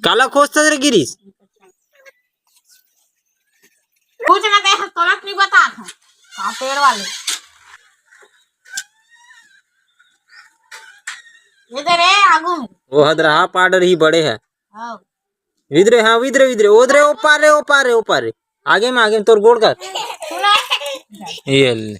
काला खोजता रे गिरीश कुछ ना कहे तोरा नहीं बता था पेड़ वाले इधर है आगू वो हदरहा पाउडर ही बड़े है हां विद्रे हाँ विद्रे ओदरे ओपारे आगे में तोर गोड़ कर ये ले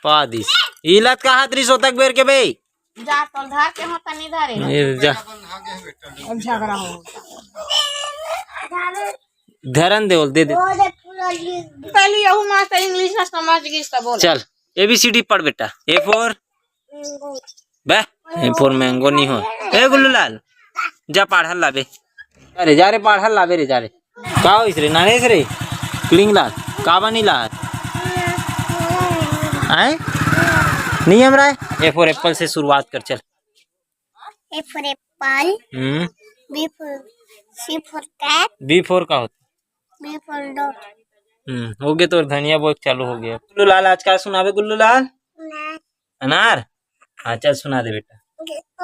पादिस इलत का हाथ रिसो तक बेर के बे जा तो धार के होता नहीं धारे ये जा अब झगड़ा हो धरन दे पहले यहू मास्टर इंग्लिश में समझ गई सब बोल चल ABCD पढ़ बेटा A फॉर बे A फॉर मैंगो नहीं हो ए गुल्लू लाल जा पढ़ल लाबे अरे जा रे पढ़ल लाबे रे जा रे का होइस रे नरेश रे क्लिंग लाल का बनी लाल आए नहीं हमरा A फॉर एप्पल से शुरुआत कर चल A for apple, B for C for cat, B for का होता B for dog. हो गया तो धनिया बहुत चालू हो गया गुल्लू लाल आज का सुनावे गुल्लू लाल अनार हाँ चल सुना दे बेटा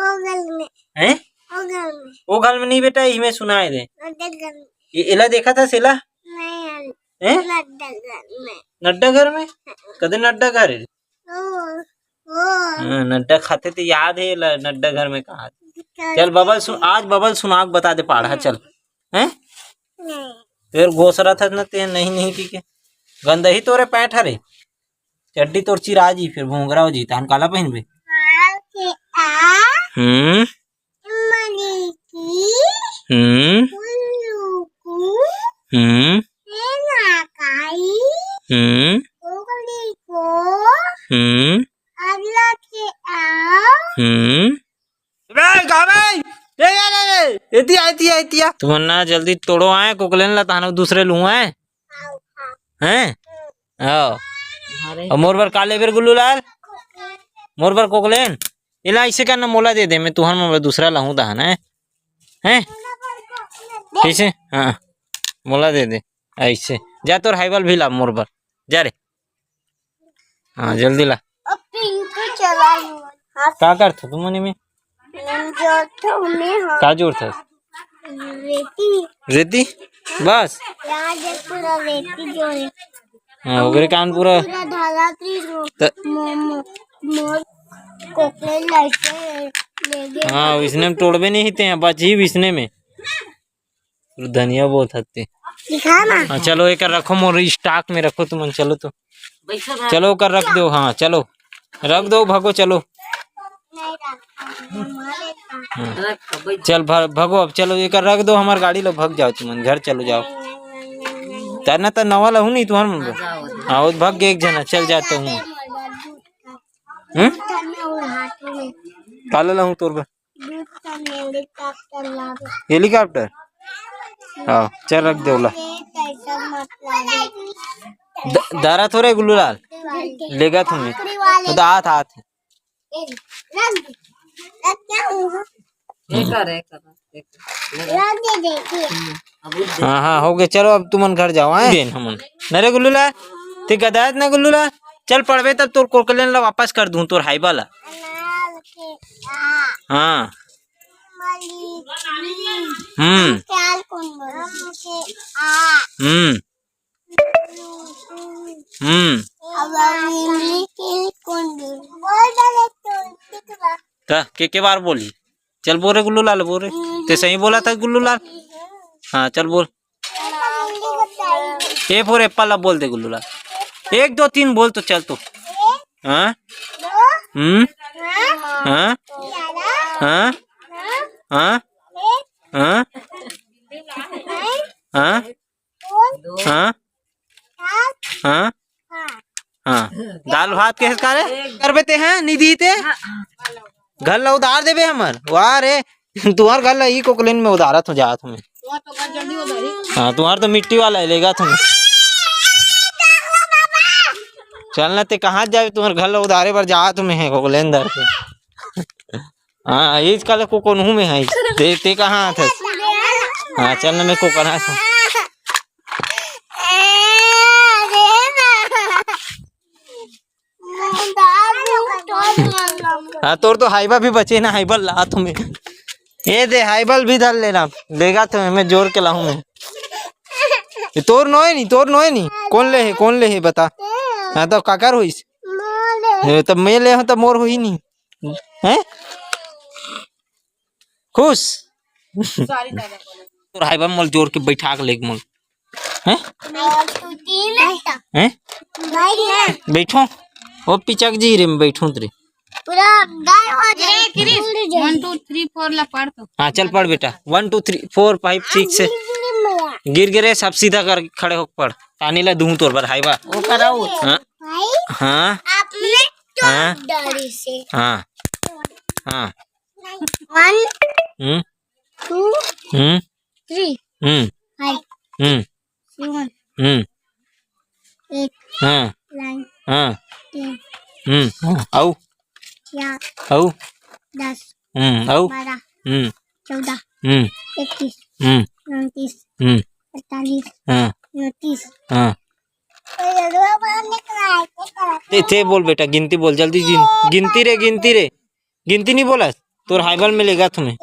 ओगल में हैं ओगल में वो गल में नहीं बेटा इसमें सुनाए दे नड्डा में ये एला देखा था सेला नहीं हैं नड्डा में नड्डा घर में कदे नड्डा घर है ओ नड्डा खाते तो याद है नड्डा घर में कहा चल बबल आज बबल सुनाक बता दे पढ़ा चल हैं नहीं फिर घोसरा था ना ते नहीं ठीक है गंदा ही तोरे पैंट हरे चड्डी तोर चिरा जी फिर भूंगरा हो जी तान काला पहन बे मनी की उल्लू को काई ओगली को अगला के तुम ना जल्दी तोड़ो आए कोकलेन ला तानो दूसरे लू आए हैं आओ और मोर बर काले बेर गुल्लू लाल मोर बर कोकलेन इला इसे का ना मोला दे दे मैं तुहर में दूसरा लाऊं दान है हैं कैसे हाँ मोला दे दे ऐसे जा तोर हाइबल भी ला मोर बर जा रे हाँ जल्दी ला अब पिंक चला का करत तू मने में का जोड़ था रेती बस यार पूरा रेती जोड़े हाँ ओकरे कान पूरा ढाला मोर कोकले लाइटे ले गए हाँ इसने में तोड़बे नहीं हिते हैं बच ही इसने में धनिया बहुत हत्ते दिखा ना हाँ चलो एक रखो मोर स्टॉक में रखो तुम चलो तो चलो कर रख दो हाँ चलो रख दो भगो चलो चल भगो अब चलो एक रख दो हमार गाड़ी लो भग जाओ तुम घर चलो जाओ तरना तो नवा लहू नहीं तुम्हार मन हाँ भग गए एक जना चल जाता हूँ काला लहू तोर हेलीकॉप्टर हाँ चल रख दो ला दारा थोड़े गुल्लू लाल लेगा तुम्हें तो हाथ हाँ हो गए चलो अब तुमन घर जाओ आए हमन नरे गुल्लू लाल ते गदायत ना गुल्लू लाल चल पढ़वे तब तोर कोकलेन ला वापस कर दूं तोर हाइबा ला हाँ के बार बोली चल बोल रे गुल्लू लाल बोल रे ते सही बोला था गुल्लू लाल हाँ चल बोल ए फॉर एप्पल बोल दे गुल्लू लाल 1 2 3 बोल तो चल तो हाँ हाँ हाँ हाँ हाँ हाँ हाँ हाँ हाँ दाल भात कैसे करे करबे ते हैं निधि ते घर ला उधार देबे हमर वाह रे तुम्हार घर ला ई कोकलेन में उधारत हो जात हमें हाँ तुम्हार तो मिट्टी वाला लेगा तुम्हें चलना ते कहाँ जाए तुम्हारे घर ला उधारे पर जा तुम्हें है कोकलेन दर पे हाँ इस कल को कोनहू में है ते कहाँ था हाँ चलना मैं को करा था हाँ तोर तो हाइबा भी बचे ना, हाइबल ला तुम्हें ये दे, हाइबल भी धर लेना, लेगा तो मैं जोर के लाऊं मैं। ये तोर नोए नहीं कौन ले है बता। हाँ तो काकर हुईस तब मैं ले हूँ तब मोर हुई नहीं है खुश। तोर हाइबा मोल जोर के बैठा के लेग मोल हैं बैठो ओ पिचक जी रे मैं बैठूं तेरे पूरा गाय हो जाए। 1 2 3 4 ला पढ़ तो। हाँ चल पढ़ बेटा 1 2 3 4 5 6 से गिर गिरे सब सीधा कर खड़े होकर पढ़। पानी ला दूं तोर बर हाइबा वो कराओ। हाँ हाँ आपने हाँ डरी से हाँ हाँ 1 2 3 5 7 8 हाँ 9 हाँ 10 औ 11 औ 10 औ 12 14 14 21 29 48 हाँ 29 हाँ थे बोल बेटा गिनती बोल जल्दी गिनती रे गिनती नहीं बोला तोर हाइबल में लेगा तुम्हें।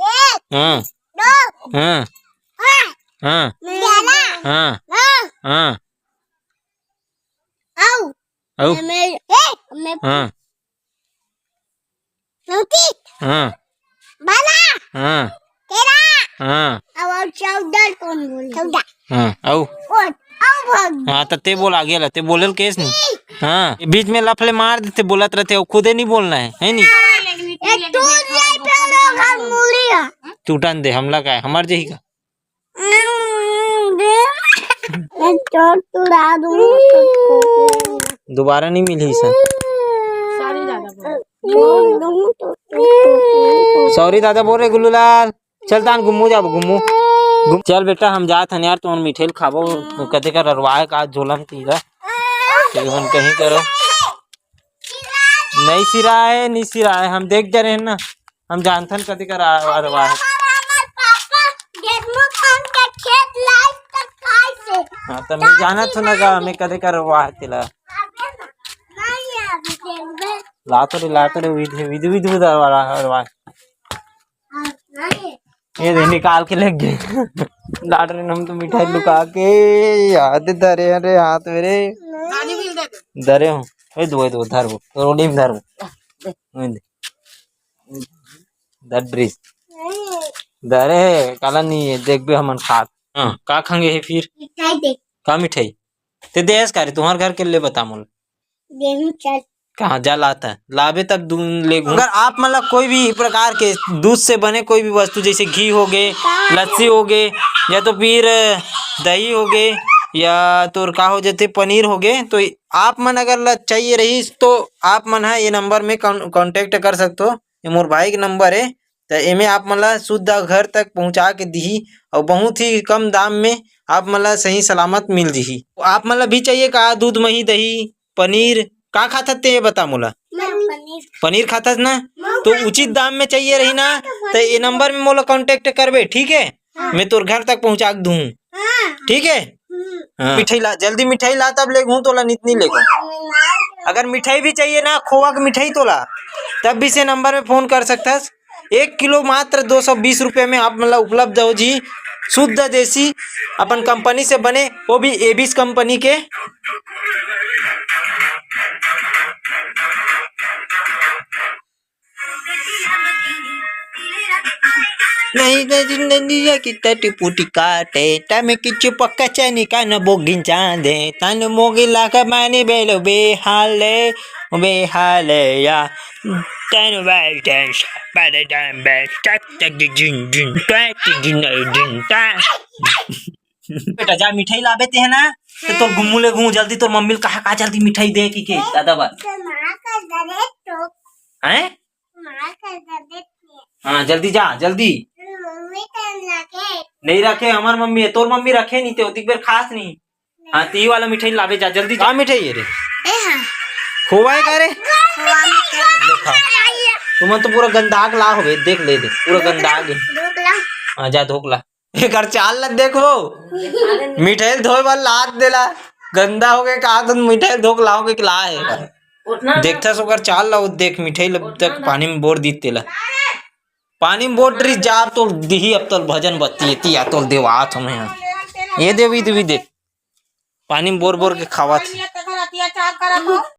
हाँ हाँ हाँ हाँ हाँ औ हाँ हाँ हाँ हाँ कौन बोले हाँ औ हाँ तो ते बोल आगे ला ते बोलल केस नहीं। हाँ बीच में लफले मार देते बोलत रहते और खुदे नहीं बोलना है नहीं। टूटन दे हमला का है हमार जही का दोबारा नहीं मिली सन। सॉरी दादा बोल रहे गुल्लूलाल चल तान घूमू जाब घूमू चल बेटा हम जात हन यार तुम मिठेल खाबो कते का ररवाए का झोलम तीरा तेवन कहीं करो नहीं सिरा है हम देख जा रहे हैं ना हम जानथन कते का ररवाए। हाँ तो मैं जाना था ना का हमें कते का ररवाए तिला लातो रे विधि ररवाए ये दे निकाल के लग गए डाट रहे हम तो मिठाई लुका के याद धरे अरे हाथ मेरे धरे हूँ दो धर वो रोडी में धर वो ड्रिस धरे काला नहीं है देख भी हमन खात। हाँ का खाएंगे है फिर का मिठाई ते देश का रे तुम्हारे घर के लिए बता मोल कहाँ जा लाता लावे तब दूध ले। अगर आप मतलब कोई भी प्रकार के दूध से बने कोई भी वस्तु जैसे घी हो गए लस्सी हो गए या तो फिर दही हो गए या तो का हो जाते पनीर हो गए तो आप मन अगर चाहिए रही तो आप मन है ये नंबर में कांटेक्ट कर सकते हो। ये मोर भाई का नंबर है तो इमे आप मतलब शुद्ध घर तक पहुंचा के दी और बहुत ही कम दाम में आप मतलब सही सलामत मिल जी। आप मतलब भी चाहिए का दूध मही दही पनीर का खाता ते ये बता मोला पनीर खाता ना तो उचित दाम में चाहिए रही ना तो ये नंबर में मोला कांटेक्ट करबे ठीक है। मैं तोर घर तक पहुंचा दूं ठीक है। हाँ। मिठाई ला जल्दी मिठाई ला तब ले तो ला नितनी ले अगर मिठाई भी चाहिए ना खोआ की मिठाई तो ला तब भी से नंबर में फोन कर सकता है। 1 किलो मात्र 220 रुपये में आप मतलब उपलब्ध हो जी शुद्ध देसी अपन कंपनी से बने वो भी एबिस कंपनी के। नहीं जिंदगी की तटी पुटी काटे तमे किच्छु पक्का चनी का न बोगिन चांदे तन मोगी लाका मानी बेलो बेहाले या तन white and by time back टक टक जिन जिन टक जिन जिन बेटा जा मिठाई लाबे ते है ना तो तोर गुम्मू ले घूम जल्दी तोर मम्मी कहा का जल्दी मिठाई दे की के दादा बा हैं हाँ जल्दी जा जल्दी नहीं रखे हमार मम्मी है तोर मम्मी रखे नहीं ते बेर खास नहीं। हाँ ती वाला मिठाई लावे जा जल्दी जा मिठाई है रे खोवा है का रे देखा तुम तो पूरा गंदाग ला हो देख ले दे पूरा गंदाग हाँ जा धोकला एक चाल लग देखो मिठाई धोए वाला लाद देला गंदा हो गए कहा तो मिठाई धोक लाओगे कि ला है देखता सोकर चाल ला देख मिठाई लग तक पानी में बोर दी तेला पानी में बोर ड्री जा तो दिही अब तो भजन बत्ती एती या तो देवात हमें ये देवी देवी दे पानी में बोर बोर के खावा अत्याचार करा